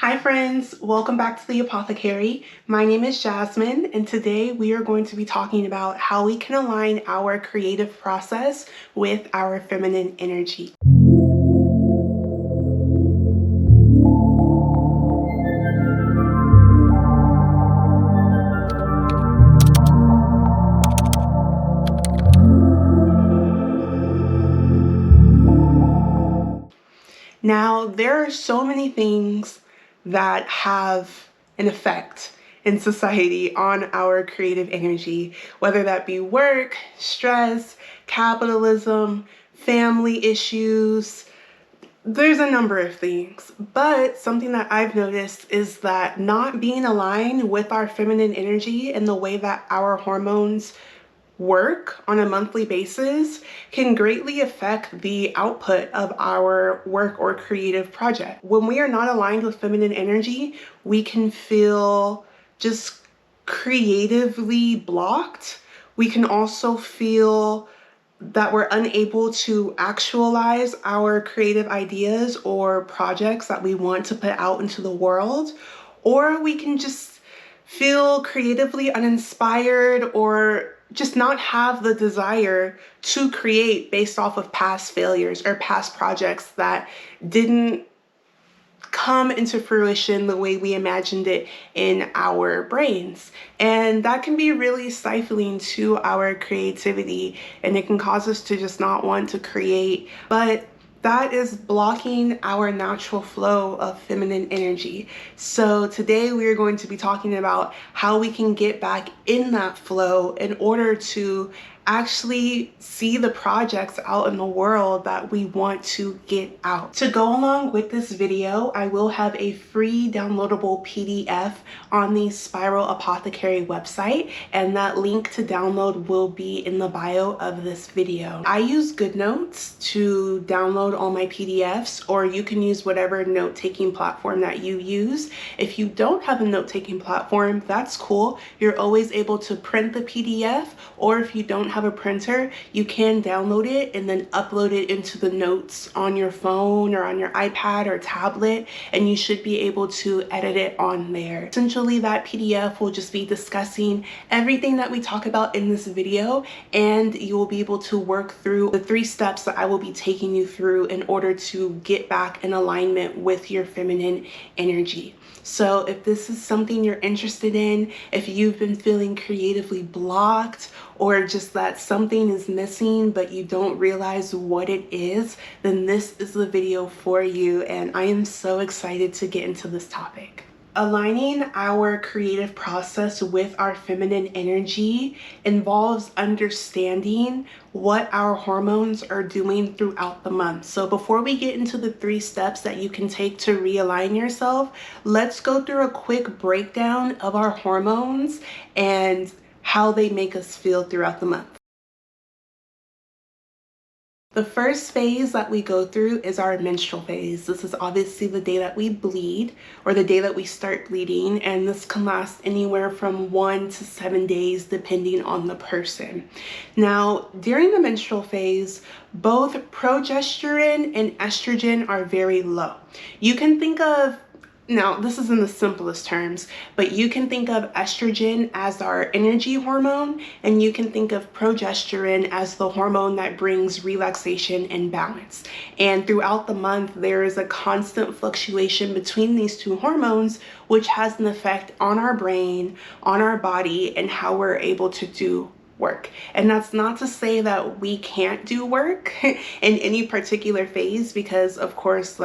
Hi friends, welcome back to the Apothecary. My name is Jasmine, and today we are going to be talking about how we can align our creative process with our feminine energy. Now, there are so many things that have an effect in society on our creative energy, whether that be work, stress, capitalism, family issues. There's a number of things, but something that I've noticed is that not being aligned with our feminine energy and the way that our hormones work on a monthly basis can greatly affect the output of our work or creative project. When we are not aligned with feminine energy, we can feel just creatively blocked. We can also feel that we're unable to actualize our creative ideas or projects that we want to put out into the world, or we can just feel creatively uninspired or just not have the desire to create based off of past failures or past projects that didn't come into fruition the way we imagined it in our brains. And that can be really stifling to our creativity, and it can cause us to just not want to create. But that is blocking our natural flow of feminine energy. So today we are going to be talking about how we can get back in that flow in order to actually see the projects out in the world that we want to get out. To go along with this video, I will have a free downloadable PDF on the Spiral Apothecary website, and that link to download will be in the bio of this video. I use GoodNotes to download all my PDFs, or you can use whatever note-taking platform that you use. If you don't have a note-taking platform, that's cool. You're always able to print the PDF, or if you don't have a printer, you can download it and then upload it into the notes on your phone or on your iPad or tablet, and you should be able to edit it on there. Essentially, that PDF will just be discussing everything that we talk about in this video, and you will be able to work through the 3 steps that I will be taking you through in order to get back in alignment with your feminine energy. So if this is something you're interested in, if you've been feeling creatively blocked, or just that something is missing but you don't realize what it is, then this is the video for you, and I am so excited to get into this topic. Aligning our creative process with our feminine energy involves understanding what our hormones are doing throughout the month. So before we get into the 3 steps that you can take to realign yourself, let's go through a quick breakdown of our hormones and how they make us feel throughout the month. The first phase that we go through is our menstrual phase. This is obviously the day that we bleed, or the day that we start bleeding, and this can last anywhere from 1 to 7 days depending on the person. Now, during the menstrual phase, both progesterone and estrogen are very low. You can think of, now, this is in the simplest terms, but you can think of estrogen as our energy hormone, and you can think of progesterone as the hormone that brings relaxation and balance. And throughout the month, there is a constant fluctuation between these 2 hormones, which has an effect on our brain, on our body, and how we're able to do work. And that's not to say that we can't do work in any particular phase, because of course,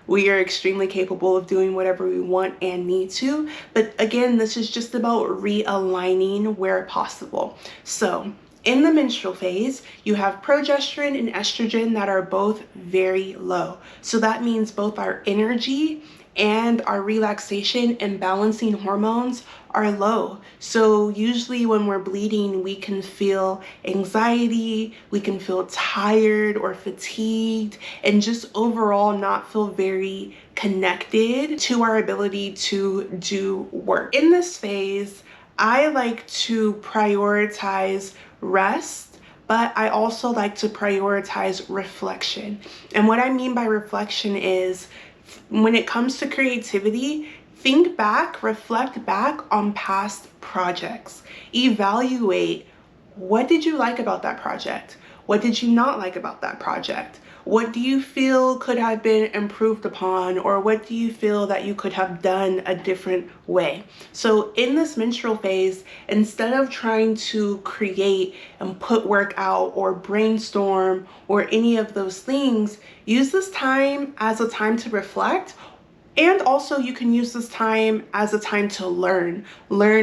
we are extremely capable of doing whatever we want and need to. But again, this is just about realigning where possible. So in the menstrual phase, you have progesterone and estrogen that are both very low. So that means both our energy and our relaxation and balancing hormones are low. So usually when we're bleeding, we can feel anxiety, we can feel tired or fatigued, and just overall not feel very connected to our ability to do work. In this phase, I like to prioritize rest, but I also like to prioritize reflection. And what I mean by reflection is When it comes to creativity, think back, reflect back on past projects. Evaluate, what did you like about that project? What did you not like about that project? What do you feel could have been improved upon, or what do you feel that you could have done a different way? So in this menstrual phase, instead of trying to create and put work out or brainstorm or any of those things, use this time as a time to reflect. And also you can use this time as a time to learn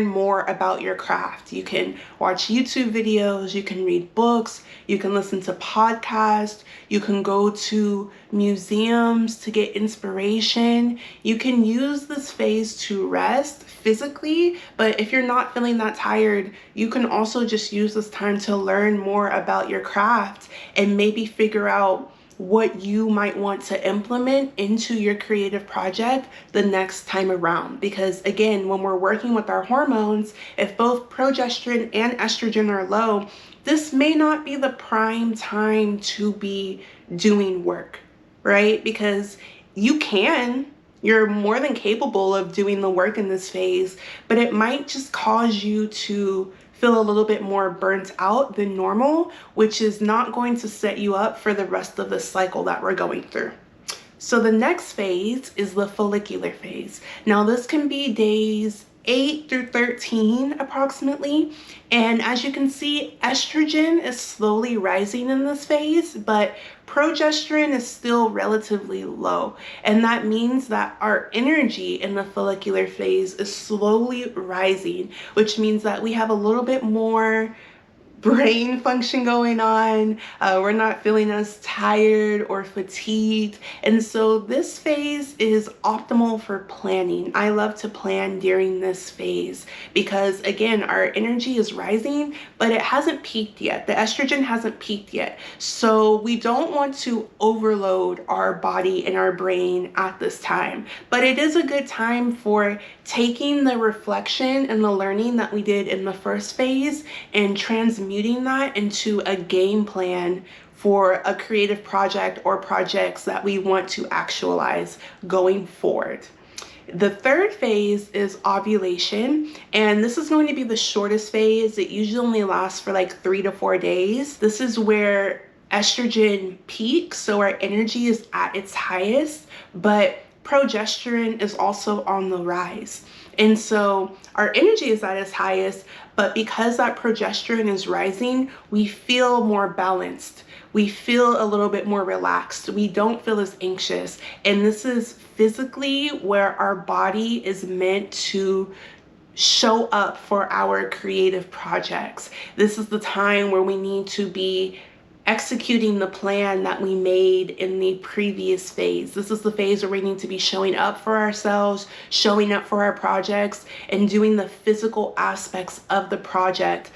more about your craft. You can watch YouTube videos, you can read books, you can listen to podcasts, you can go to museums to get inspiration. You can use this phase to rest physically, but if you're not feeling that tired, you can also just use this time to learn more about your craft and maybe figure out what you might want to implement into your creative project the next time around. Because again, when we're working with our hormones, if both progesterone and estrogen are low, this may not be the prime time to be doing work, right? Because you're more than capable of doing the work in this phase, but it might just cause you to feel a little bit more burnt out than normal, which is not going to set you up for the rest of the cycle that we're going through. So the next phase is the follicular phase. Now this can be days 8 through 13 approximately. And as you can see, estrogen is slowly rising in this phase, but progesterone is still relatively low. And that means that our energy in the follicular phase is slowly rising, which means that we have a little bit more brain function going on. We're not feeling as tired or fatigued. And so this phase is optimal for planning. I love to plan during this phase because again, our energy is rising, but it hasn't peaked yet. The estrogen hasn't peaked yet. So we don't want to overload our body and our brain at this time, but it is a good time for taking the reflection and the learning that we did in the first phase and transmuting that into a game plan for a creative project or projects that we want to actualize going forward. The third phase is ovulation, and this is going to be the shortest phase. It usually only lasts for like 3 to 4 days. This is where estrogen peaks, so our energy is at its highest, but progesterone is also on the rise. And so our energy is at its highest, but because that progesterone is rising, we feel more balanced. We feel a little bit more relaxed. We don't feel as anxious. And this is physically where our body is meant to show up for our creative projects. This is the time where we need to be executing the plan that we made in the previous phase. This is the phase where we need to be showing up for ourselves, showing up for our projects, and doing the physical aspects of the project,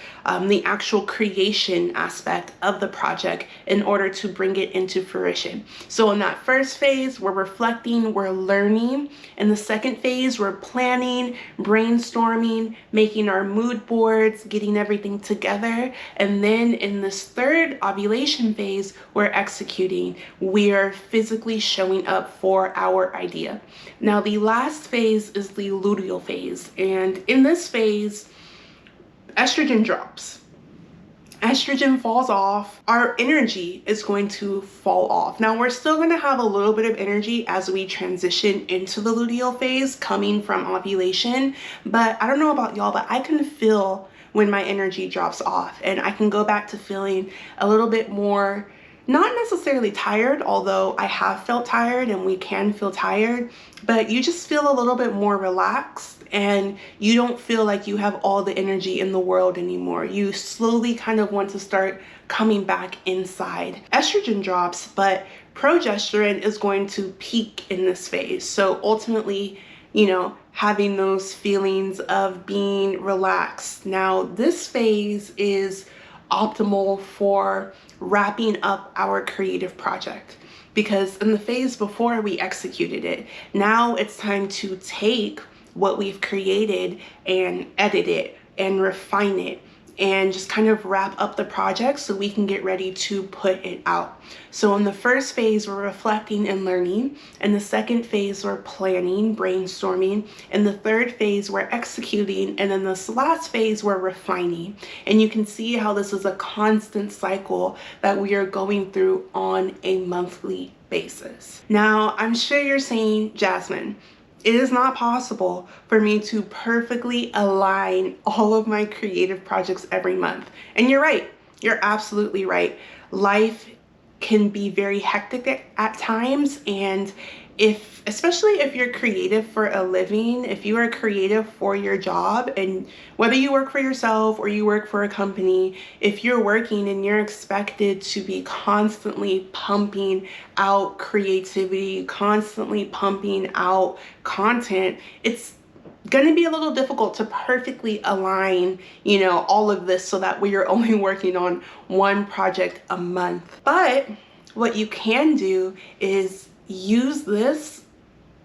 the actual creation aspect of the project in order to bring it into fruition. So in that first phase, we're reflecting, we're learning. In the second phase, we're planning, brainstorming, making our mood boards, getting everything together. And then in this third ovulation phase, we're executing. We're physically showing up for our idea. Now, the last phase is the luteal phase. And in this phase, estrogen drops. Estrogen falls off. Our energy is going to fall off. Now, we're still going to have a little bit of energy as we transition into the luteal phase coming from ovulation. But I don't know about y'all, but I can feel when my energy drops off, and I can go back to feeling a little bit more, not necessarily tired, although I have felt tired and we can feel tired, but you just feel a little bit more relaxed and you don't feel like you have all the energy in the world anymore. You slowly kind of want to start coming back inside. Estrogen drops, but progesterone is going to peak in this phase. So ultimately, having those feelings of being relaxed. Now, this phase is optimal for wrapping up our creative project, because in the phase before we executed it, now it's time to take what we've created and edit it and refine it and just kind of wrap up the project so we can get ready to put it out. So in the first phase, we're reflecting and learning. In the second phase, we're planning, brainstorming. In the third phase, we're executing. And in this last phase, we're refining. And you can see how this is a constant cycle that we are going through on a monthly basis. Now, I'm sure you're saying, Jasmine, it is not possible for me to perfectly align all of my creative projects every month. And you're right. You're absolutely right. Life can be very hectic at times, and especially if you're creative for a living, if you are creative for your job, and whether you work for yourself or you work for a company, if you're working and you're expected to be constantly pumping out creativity, constantly pumping out content, it's going to be a little difficult to perfectly align, all of this so that we are only working on one project a month. But what you can do is use this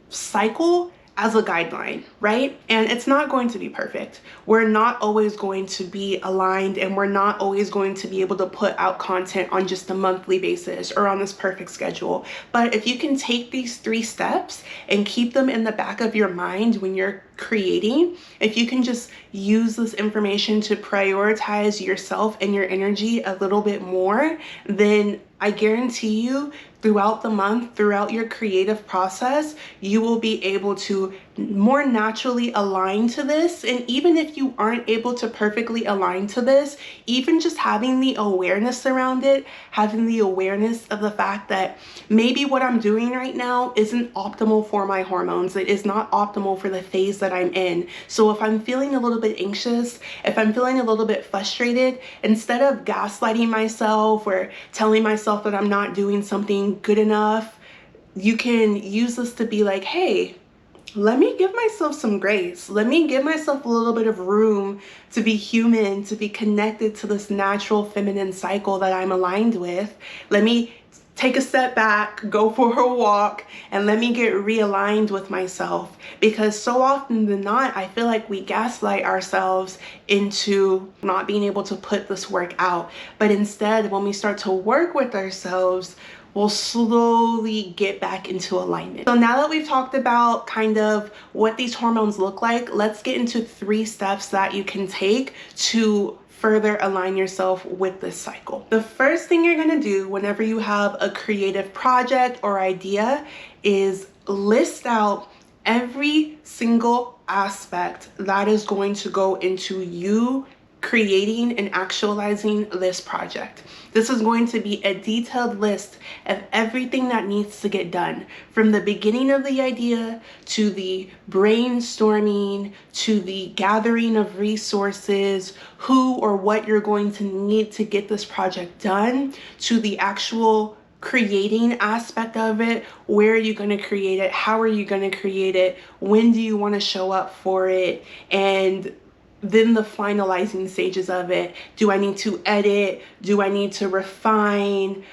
cycle as a guideline, right? And it's not going to be perfect. We're not always going to be aligned, and we're not always going to be able to put out content on just a monthly basis or on this perfect schedule. But if you can take these 3 steps and keep them in the back of your mind when you're creating, if you can just use this information to prioritize yourself and your energy a little bit more, then I guarantee you throughout the month, throughout your creative process, you will be able to more naturally align to this. And even if you aren't able to perfectly align to this, even just having the awareness around it, having the awareness of the fact that maybe what I'm doing right now isn't optimal for my hormones. It is not optimal for the phase that I'm in. So if I'm feeling a little bit anxious, if I'm feeling a little bit frustrated, instead of gaslighting myself or telling myself that I'm not doing something good enough, you can use this to be like, hey, let me give myself some grace. Let me give myself a little bit of room to be human, to be connected to this natural feminine cycle that I'm aligned with. Let me take a step back, go for a walk, and let me get realigned with myself. Because so often than not, I feel like we gaslight ourselves into not being able to put this work out. But instead, when we start to work with ourselves, we'll slowly get back into alignment. So now that we've talked about kind of what these hormones look like, let's get into 3 steps that you can take to further align yourself with this cycle. The first thing you're gonna do whenever you have a creative project or idea is list out every single aspect that is going to go into you creating and actualizing this project. This is going to be a detailed list of everything that needs to get done, from the beginning of the idea to the brainstorming to the gathering of resources, who or what you're going to need to get this project done, to the actual creating aspect of it. Where are you going to create it? How are you going to create it? When do you want to show up for it? And then the finalizing stages of it. Do I need to edit? Do I need to refine?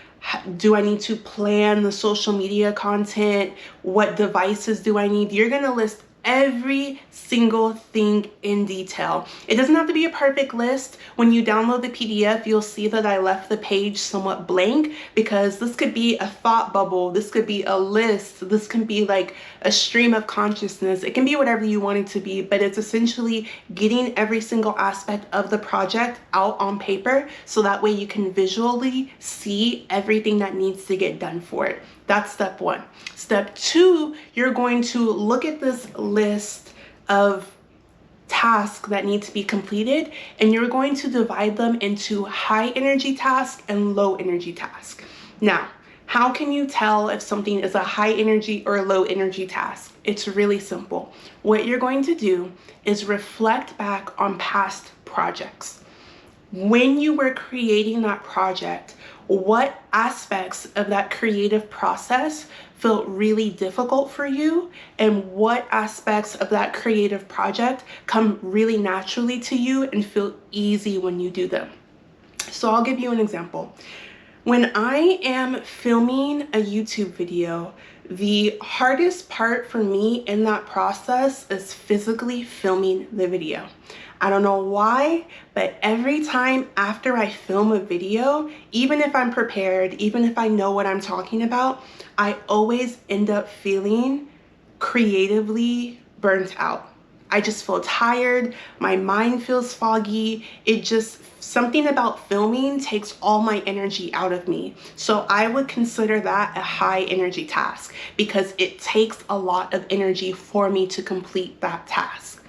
Do I need to plan the social media content? What devices do I need? You're going to list every single thing in detail. It doesn't have to be a perfect list. When you download the PDF, you'll see that I left the page somewhat blank, because this could be a thought bubble. This could be a list. This can be like a stream of consciousness. It can be whatever you want it to be, but it's essentially getting every single aspect of the project out on paper, so that way you can visually see everything that needs to get done for it. That's step 1. Step 2, you're going to look at this list of tasks that need to be completed, and you're going to divide them into high energy tasks and low energy tasks. Now, how can you tell if something is a high energy or low energy task? It's really simple. What you're going to do is reflect back on past projects. When you were creating that project, what aspects of that creative process felt really difficult for you, and what aspects of that creative project come really naturally to you and feel easy when you do them. So I'll give you an example. When I am filming a YouTube video, The hardest part for me in that process is physically filming the video. I don't know why, but every time after I film a video, even if I'm prepared, even if I know what I'm talking about, I always end up feeling creatively burnt out. I just feel tired, my mind feels foggy. Something about filming takes all my energy out of me. So I would consider that a high energy task because it takes a lot of energy for me to complete that task.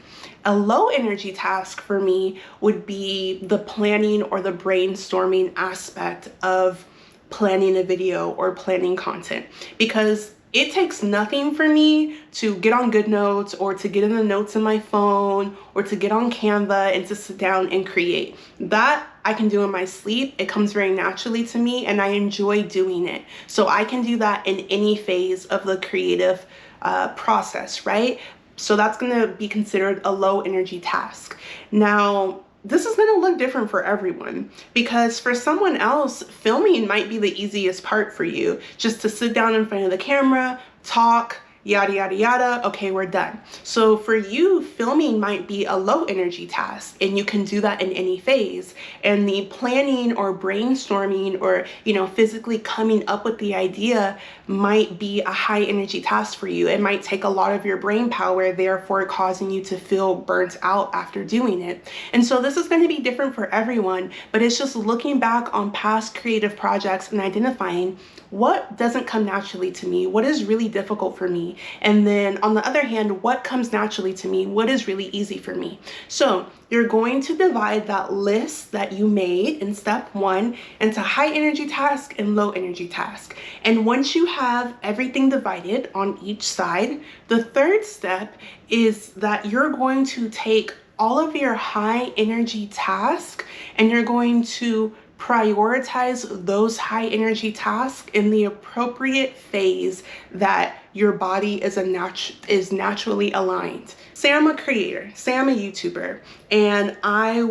A low energy task for me would be the planning or the brainstorming aspect of planning a video or planning content, because it takes nothing for me to get on GoodNotes or to get in the notes in my phone or to get on Canva and to sit down and create. That I can do in my sleep. It comes very naturally to me and I enjoy doing it. So I can do that in any phase of the creative process, right? So that's going to be considered a low energy task. Now, this is going to look different for everyone, because for someone else, filming might be the easiest part for you, just to sit down in front of the camera, talk, yada, yada, yada. Okay, we're done. So for you, filming might be a low energy task and you can do that in any phase. And the planning or brainstorming or, physically coming up with the idea might be a high energy task for you. It might take a lot of your brain power, therefore causing you to feel burnt out after doing it. And so this is going to be different for everyone, but it's just looking back on past creative projects and identifying what doesn't come naturally to me, what is really difficult for me. And then on the other hand, what comes naturally to me, what is really easy for me. So you're going to divide that list that you made in step 1 into high energy task and low energy task. And once you have everything divided on each side, the third step is that you're going to take all of your high energy tasks and you're going to prioritize those high energy tasks in the appropriate phase that your body is naturally aligned. Say I'm a creator, say I'm a YouTuber, and I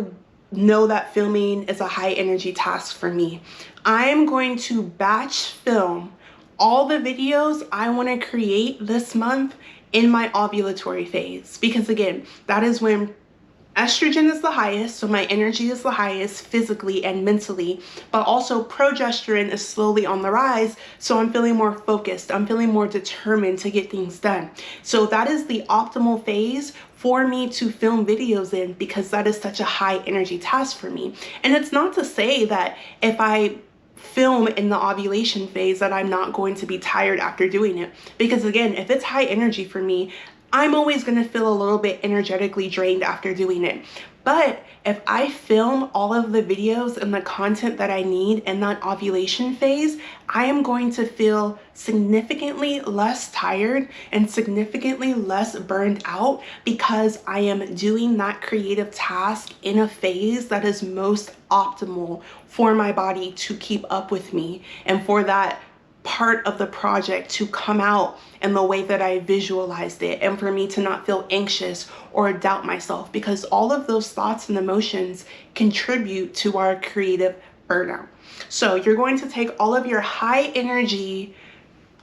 know that filming is a high energy task for me. I am going to batch film all the videos I want to create this month in my ovulatory phase, because again, that is when estrogen is the highest, so my energy is the highest physically and mentally, but also progesterone is slowly on the rise, so I'm feeling more focused, I'm feeling more determined to get things done. So that is the optimal phase for me to film videos in, because that is such a high energy task for me. And it's not to say that if I film in the ovulation phase that I'm not going to be tired after doing it, because again, if it's high energy for me, I'm always going to feel a little bit energetically drained after doing it. But if I film all of the videos and the content that I need in that ovulation phase, I am going to feel significantly less tired and significantly less burned out, because I am doing that creative task in a phase that is most optimal for my body to keep up with me and for that part of the project to come out in the way that I visualized it, and for me to not feel anxious or doubt myself, because all of those thoughts and emotions contribute to our creative burnout. So you're going to take all of your high energy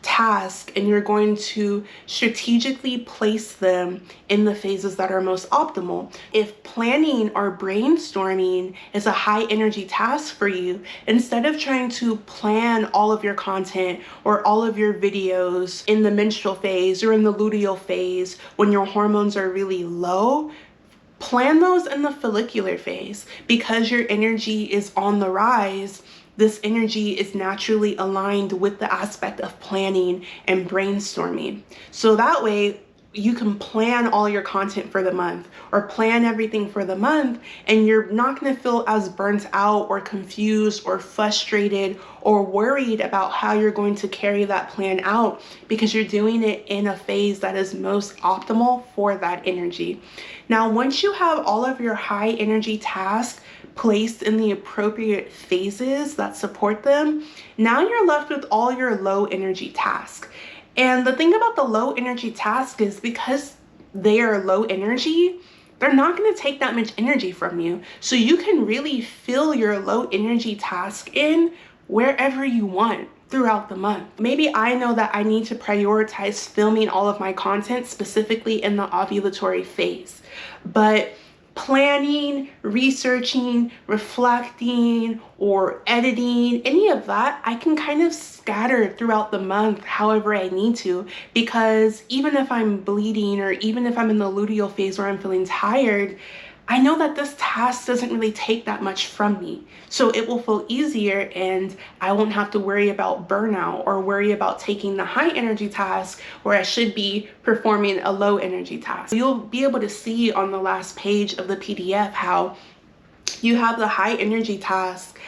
task and you're going to strategically place them in the phases that are most optimal. If planning or brainstorming is a high energy task for you, instead of trying to plan all of your content or all of your videos in the menstrual phase or in the luteal phase when your hormones are really low, plan those in the follicular phase. Because your energy is on the rise, this energy is naturally aligned with the aspect of planning and brainstorming. So that way you can plan all your content for the month or plan everything for the month, and you're not going to feel as burnt out or confused or frustrated or worried about how you're going to carry that plan out, because you're doing it in a phase that is most optimal for that energy. Now, once you have all of your high energy tasks placed in the appropriate phases that support them, now you're left with all your low energy tasks. And the thing about the low energy task is, because they are low energy, they're not going to take that much energy from you. So you can really fill your low energy task in wherever you want. throughout the month. Maybe I know that I need to prioritize filming all of my content specifically in the ovulatory phase, but planning, researching, reflecting, or editing, any of that, I can kind of scatter throughout the month however I need to, because even if I'm bleeding or even if I'm in the luteal phase where I'm feeling tired, I know that this task doesn't really take that much from me. So it will feel easier and I won't have to worry about burnout or worry about taking the high energy task where I should be performing a low energy task. You'll be able to see on the last page of the PDF how you have the high energy task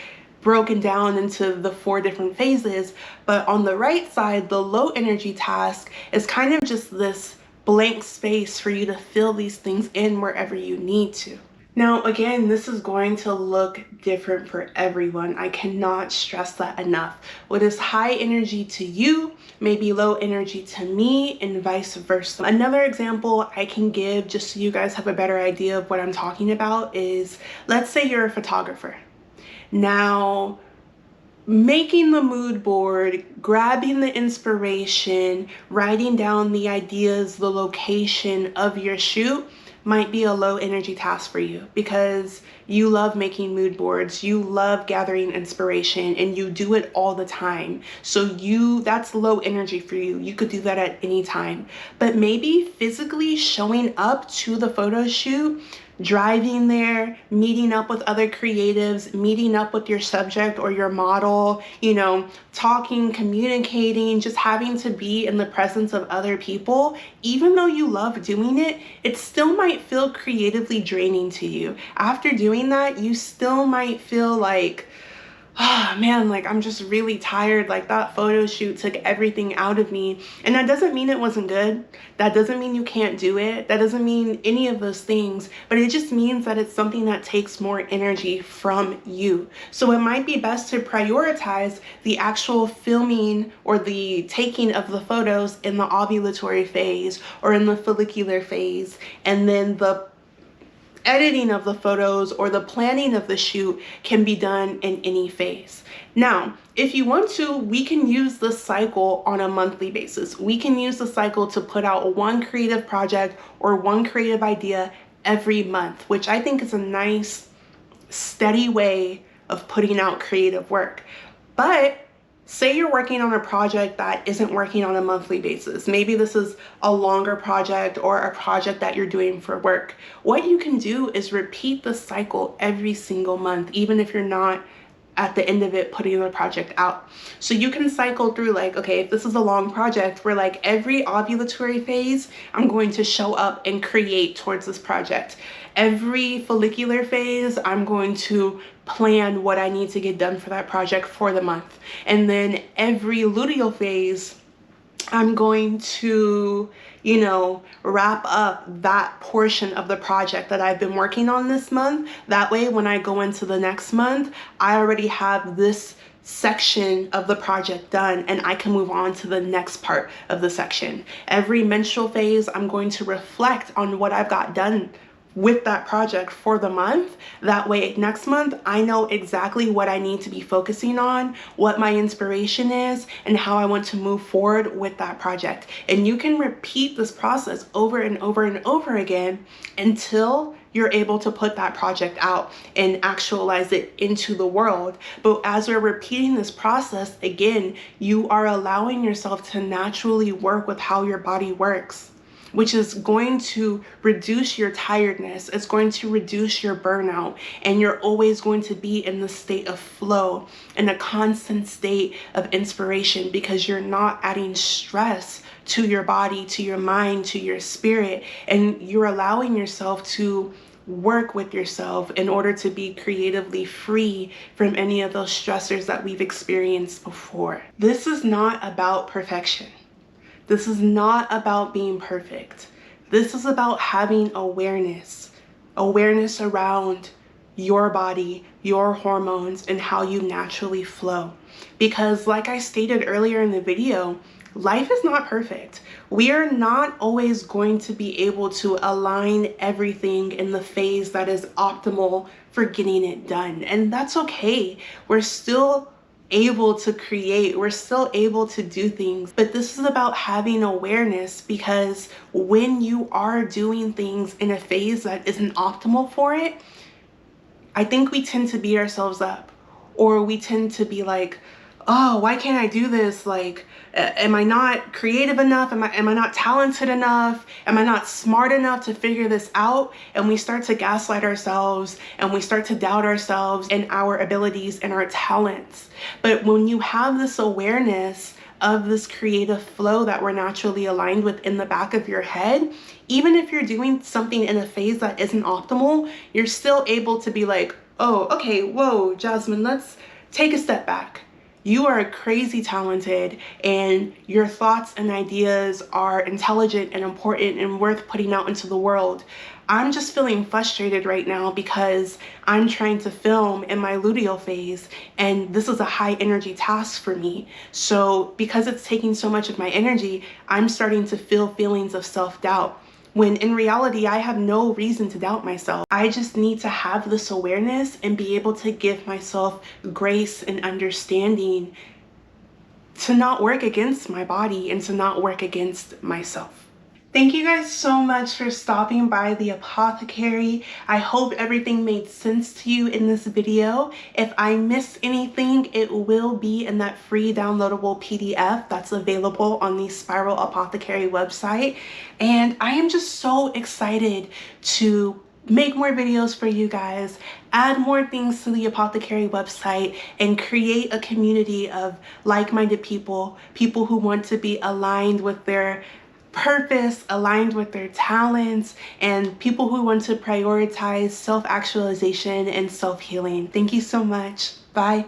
broken down into the 4 different phases, but on the right side, the low energy task is kind of just this blank space for you to fill these things in wherever you need to. Now, again, this is going to look different for everyone. I cannot stress that enough. What is high energy to you may be low energy to me and vice versa. Another example I can give just so you guys have a better idea of what I'm talking about is, let's say you're a photographer. Now, making the mood board, grabbing the inspiration, writing down the ideas, the location of your shoot might be a low energy task for you because you love making mood boards, you love gathering inspiration, and you do it all the time. So that's low energy for you. You could do that at any time. But maybe physically showing up to the photo shoot, driving there, meeting up with other creatives, meeting up with your subject or your model, talking, communicating, just having to be in the presence of other people, even though you love doing it, it still might feel creatively draining to you. After doing that, you still might feel like, oh man, like I'm just really tired. Like that photo shoot took everything out of me. And that doesn't mean it wasn't good. That doesn't mean you can't do it. That doesn't mean any of those things, but it just means that it's something that takes more energy from you. So it might be best to prioritize the actual filming or the taking of the photos in the ovulatory phase or in the follicular phase, and then the editing of the photos or the planning of the shoot can be done in any phase. Now, if you want to, we can use this cycle on a monthly basis. We can use the cycle to put out one creative project or one creative idea every month, which I think is a nice, steady way of putting out creative work. But say you're working on a project that isn't working on a monthly basis. Maybe this is a longer project or a project that you're doing for work. What you can do is repeat the cycle every single month, even if you're not at the end of it putting the project out. So you can cycle through like, okay, if this is a long project where like every ovulatory phase, I'm going to show up and create towards this project. Every follicular phase, I'm going to plan what I need to get done for that project for the month. And then every luteal phase, I'm going to, wrap up that portion of the project that I've been working on this month. That way, when I go into the next month, I already have this section of the project done and I can move on to the next part of the section. Every menstrual phase, I'm going to reflect on what I've got done with that project for the month. That way next month I know exactly what I need to be focusing on, what my inspiration is, and how I want to move forward with that project. And you can repeat this process over and over and over again until you're able to put that project out and actualize it into the world. But as we're repeating this process, again, you are allowing yourself to naturally work with how your body works, which is going to reduce your tiredness. It's going to reduce your burnout, and you're always going to be in the state of flow, in a constant state of inspiration, because you're not adding stress to your body, to your mind, to your spirit, and you're allowing yourself to work with yourself in order to be creatively free from any of those stressors that we've experienced before. This is not about perfection. This is not about being perfect. This is about having awareness around your body, your hormones, and how you naturally flow. Because like I stated earlier in the video, life is not perfect. We are not always going to be able to align everything in the phase that is optimal for getting it done. And that's okay. We're still able to create, we're still able to do things. But this is about having awareness, because when you are doing things in a phase that isn't optimal for it, I think we tend to beat ourselves up, or we tend to be like, oh, why can't I do this? Like, am I not creative enough? Am I not talented enough? Am I not smart enough to figure this out? And we start to gaslight ourselves, and we start to doubt ourselves and our abilities and our talents. But when you have this awareness of this creative flow that we're naturally aligned with in the back of your head, even if you're doing something in a phase that isn't optimal, you're still able to be like, oh, okay, whoa, Jasmine, let's take a step back. You are crazy talented, and your thoughts and ideas are intelligent and important and worth putting out into the world. I'm just feeling frustrated right now because I'm trying to film in my luteal phase, and this is a high energy task for me. So because it's taking so much of my energy, I'm starting to feel feelings of self-doubt, when in reality, I have no reason to doubt myself. I just need to have this awareness and be able to give myself grace and understanding to not work against my body and to not work against myself. Thank you guys so much for stopping by the Apothecary. I hope everything made sense to you in this video. If I missed anything, it will be in that free downloadable PDF that's available on the Spiral Apothecary website. And I am just so excited to make more videos for you guys, add more things to the Apothecary website, and create a community of like-minded people, people who want to be aligned with their purpose, aligned with their talents, and people who want to prioritize self-actualization and self-healing. Thank you so much. Bye.